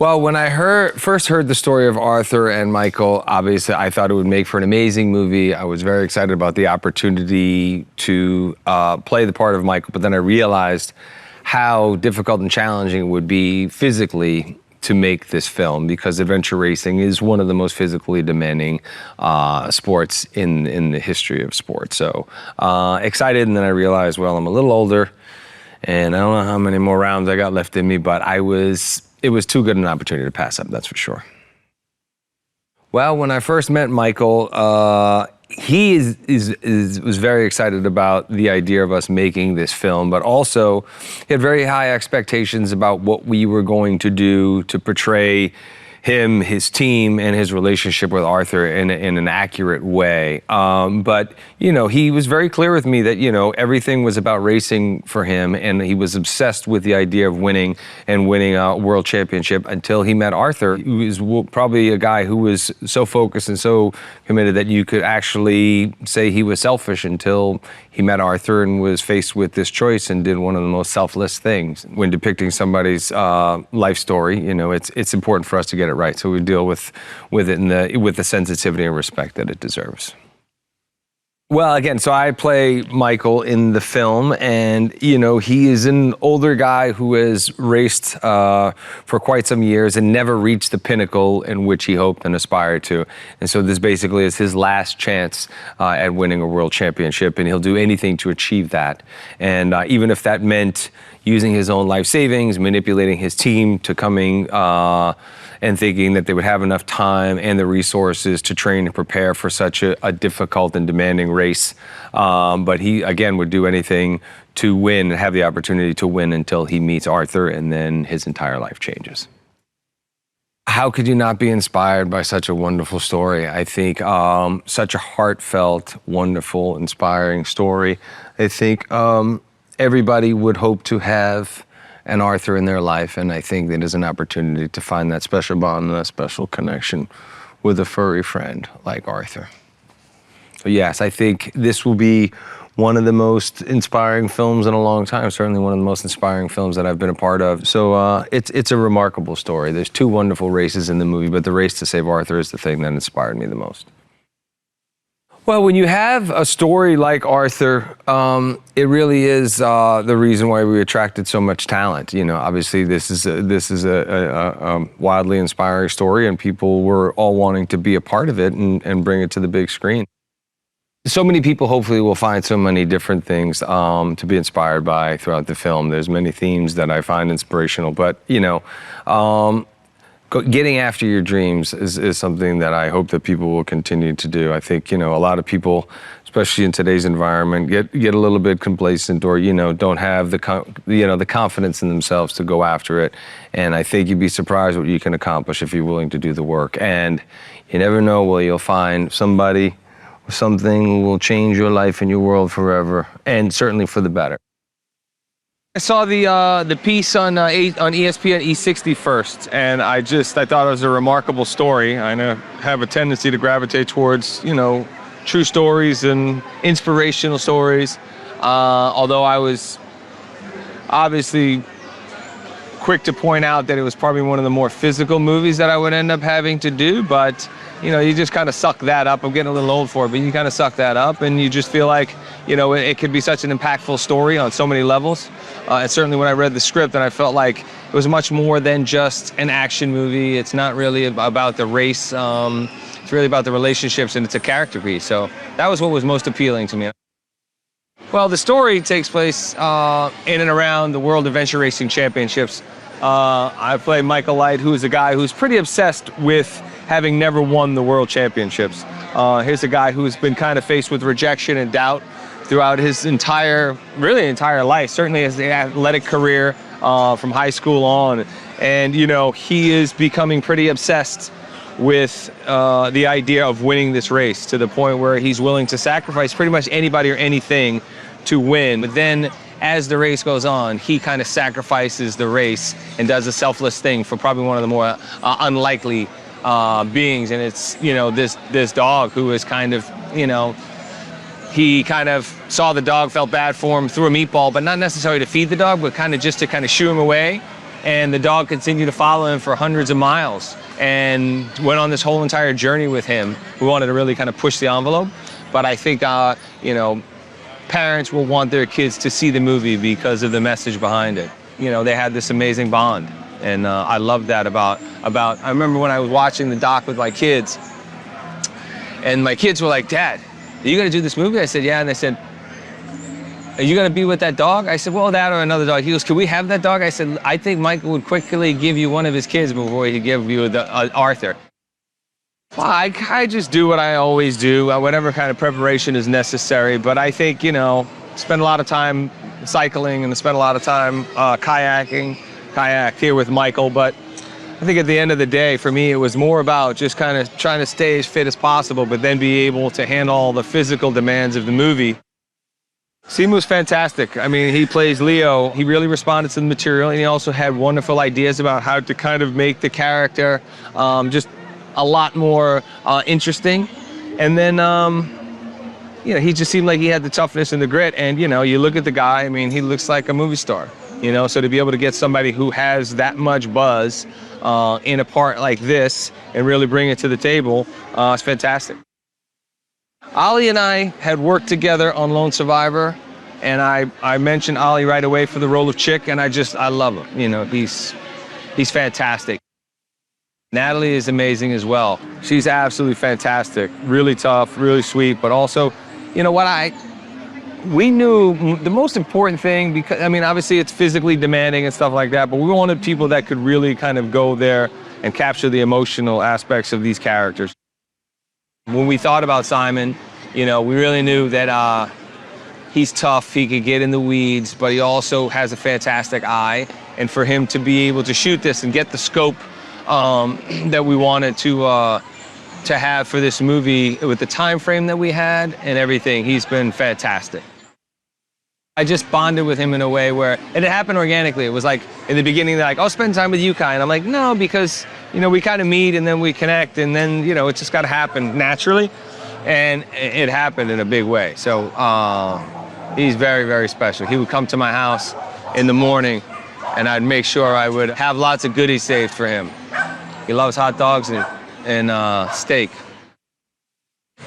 Well, when I first heard the story of Arthur and Mikael, obviously I thought it would make for an amazing movie. I was very excited about the opportunity to play the part of Mikael, but then I realized how difficult and challenging it would be physically to make this film, because adventure racing is one of the most physically demanding sports in the history of sports. So excited, and then I realized, well, I'm a little older, and I don't know how many more rounds I got left in me, but it was too good an opportunity to pass up, that's for sure. Well, when I first met Mikael, he was very excited about the idea of us making this film, but also he had very high expectations about what we were going to do to portray him, his team, and his relationship with Arthur in an accurate way. But, you know, he was very clear with me that, you know, everything was about racing for him, and he was obsessed with the idea of winning a world championship until he met Arthur, who is probably a guy who was so focused and so committed that you could actually say he was selfish until he met Arthur and was faced with this choice and did one of the most selfless things. When depicting somebody's life story, you know, it's important for us to get it right, so we deal with it with the sensitivity and respect that it deserves. Well, again, so I play Mikael in the film, and, you know, he is an older guy who has raced for quite some years and never reached the pinnacle in which he hoped and aspired to. And so this basically is his last chance at winning a world championship, and he'll do anything to achieve that. And even if that meant using his own life savings, manipulating his team to coming and thinking that they would have enough time and the resources to train and prepare for such a difficult and demanding race. But he, again, would do anything to win and have the opportunity to win until he meets Arthur, and then his entire life changes. How could you not be inspired by such a wonderful story? I think such a heartfelt, wonderful, inspiring story. I think everybody would hope to have an Arthur in their life, and I think it is an opportunity to find that special bond and that special connection with a furry friend like Arthur. So yes, I think this will be one of the most inspiring films in a long time, certainly one of the most inspiring films that I've been a part of. So it's a remarkable story. There's two wonderful races in the movie, but the race to save Arthur is the thing that inspired me the most. Well, when you have a story like Arthur, it really is the reason why we attracted so much talent. You know, obviously this is a wildly inspiring story, and people were all wanting to be a part of it and bring it to the big screen. So many people hopefully will find so many different things to be inspired by throughout the film. There's many themes that I find inspirational, but, you know, getting after your dreams is something that I hope that people will continue to do. I think, you know, a lot of people, especially in today's environment, get a little bit complacent, or, you know, don't have the confidence in themselves to go after it. And I think you'd be surprised what you can accomplish if you're willing to do the work. And you never know where you'll find somebody or something who will change your life and your world forever, and certainly for the better. I saw the piece on ESPN E60 first, and I thought it was a remarkable story. I have a tendency to gravitate towards, you know, true stories and inspirational stories. Although I was obviously quick to point out that it was probably one of the more physical movies that I would end up having to do, but, you know, you just kind of suck that up. I'm getting a little old for it, but you kind of suck that up, and you just feel like, you know, it could be such an impactful story on so many levels. And certainly when I read the script, and I felt like it was much more than just an action movie. It's not really about the race. It's really about the relationships, and it's a character piece. So that was what was most appealing to me. Well, the story takes place in and around the World Adventure Racing Championships. I play Mikael Lindnord, who is a guy who's pretty obsessed with having never won the World Championships. Here's a guy who's been kind of faced with rejection and doubt throughout his entire life, certainly his athletic career from high school on. And, you know, he is becoming pretty obsessed with the idea of winning this race, to the point where he's willing to sacrifice pretty much anybody or anything to win. But then as the race goes on, he kind of sacrifices the race and does a selfless thing for probably one of the more unlikely beings. And it's, you know, this dog who is kind of, you know, he kind of saw the dog, felt bad for him, threw a meatball, but not necessarily to feed the dog, but kind of just to kind of shoo him away. And the dog continued to follow him for hundreds of miles and went on this whole entire journey with him. We wanted to really kind of push the envelope, but I think, you know, parents will want their kids to see the movie because of the message behind it. You know, they had this amazing bond, and I love that about. I remember when I was watching the doc with my kids, and my kids were like, "Dad, are you gonna do this movie?" I said, "Yeah," and they said, "Are you gonna be with that dog?" I said, "Well, that or another dog." He goes, "Can we have that dog?" I said, "I think Michael would quickly give you one of his kids before he'd give you Arthur." Well, I just do what I always do, whatever kind of preparation is necessary. But I think, you know, spend a lot of time cycling and spend a lot of time kayaked here with Michael. But I think at the end of the day, for me, it was more about just kind of trying to stay as fit as possible, but then be able to handle all the physical demands of the movie. Simu's fantastic. I mean, he plays Leo. He really responded to the material, and he also had wonderful ideas about how to kind of make the character just a lot more interesting. And then, you know, he just seemed like he had the toughness and the grit. And, you know, you look at the guy, I mean, he looks like a movie star, you know, so to be able to get somebody who has that much buzz in a part like this and really bring it to the table, it's fantastic. Ollie and I had worked together on Lone Survivor, and I mentioned Ollie right away for the role of Chick, and I love him. You know, he's fantastic. Natalie is amazing as well. She's absolutely fantastic, really tough, really sweet, but also, you know what, we knew the most important thing, because, I mean, obviously it's physically demanding and stuff like that, but we wanted people that could really kind of go there and capture the emotional aspects of these characters. When we thought about Simon, you know, we really knew that he's tough, he could get in the weeds, but he also has a fantastic eye. And for him to be able to shoot this and get the scope that we wanted to have for this movie with the time frame that we had and everything, he's been fantastic. I just bonded with him in a way where, and it happened organically. It was like, in the beginning, they're like, "I'll spend time with you, Kai." And I'm like, "No, because, you know, we kind of meet and then we connect, and then, you know, it's just got to happen naturally." And it happened in a big way. So he's very, very special. He would come to my house in the morning, and I'd make sure I would have lots of goodies saved for him. He loves hot dogs and steak.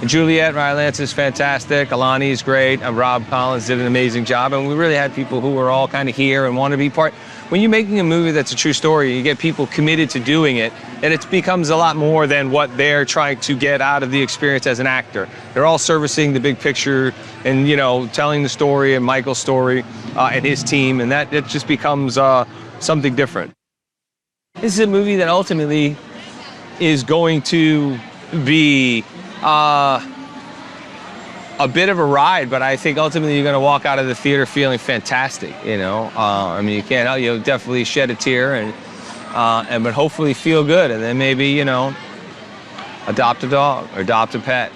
Juliet Rylance is fantastic. Alani's great. Rob Collins did an amazing job. And we really had people who were all kind of here and want to be part. When you're making a movie that's a true story, you get people committed to doing it, and it becomes a lot more than what they're trying to get out of the experience as an actor. They're all servicing the big picture and, you know, telling the story and Michael's story and his team, and that it just becomes something different. This is a movie that ultimately is going to be a bit of a ride, but I think ultimately you're going to walk out of the theater feeling fantastic. You know, I mean, you can't help, you'll definitely shed a tear and but hopefully feel good, and then maybe, you know, adopt a dog or adopt a pet.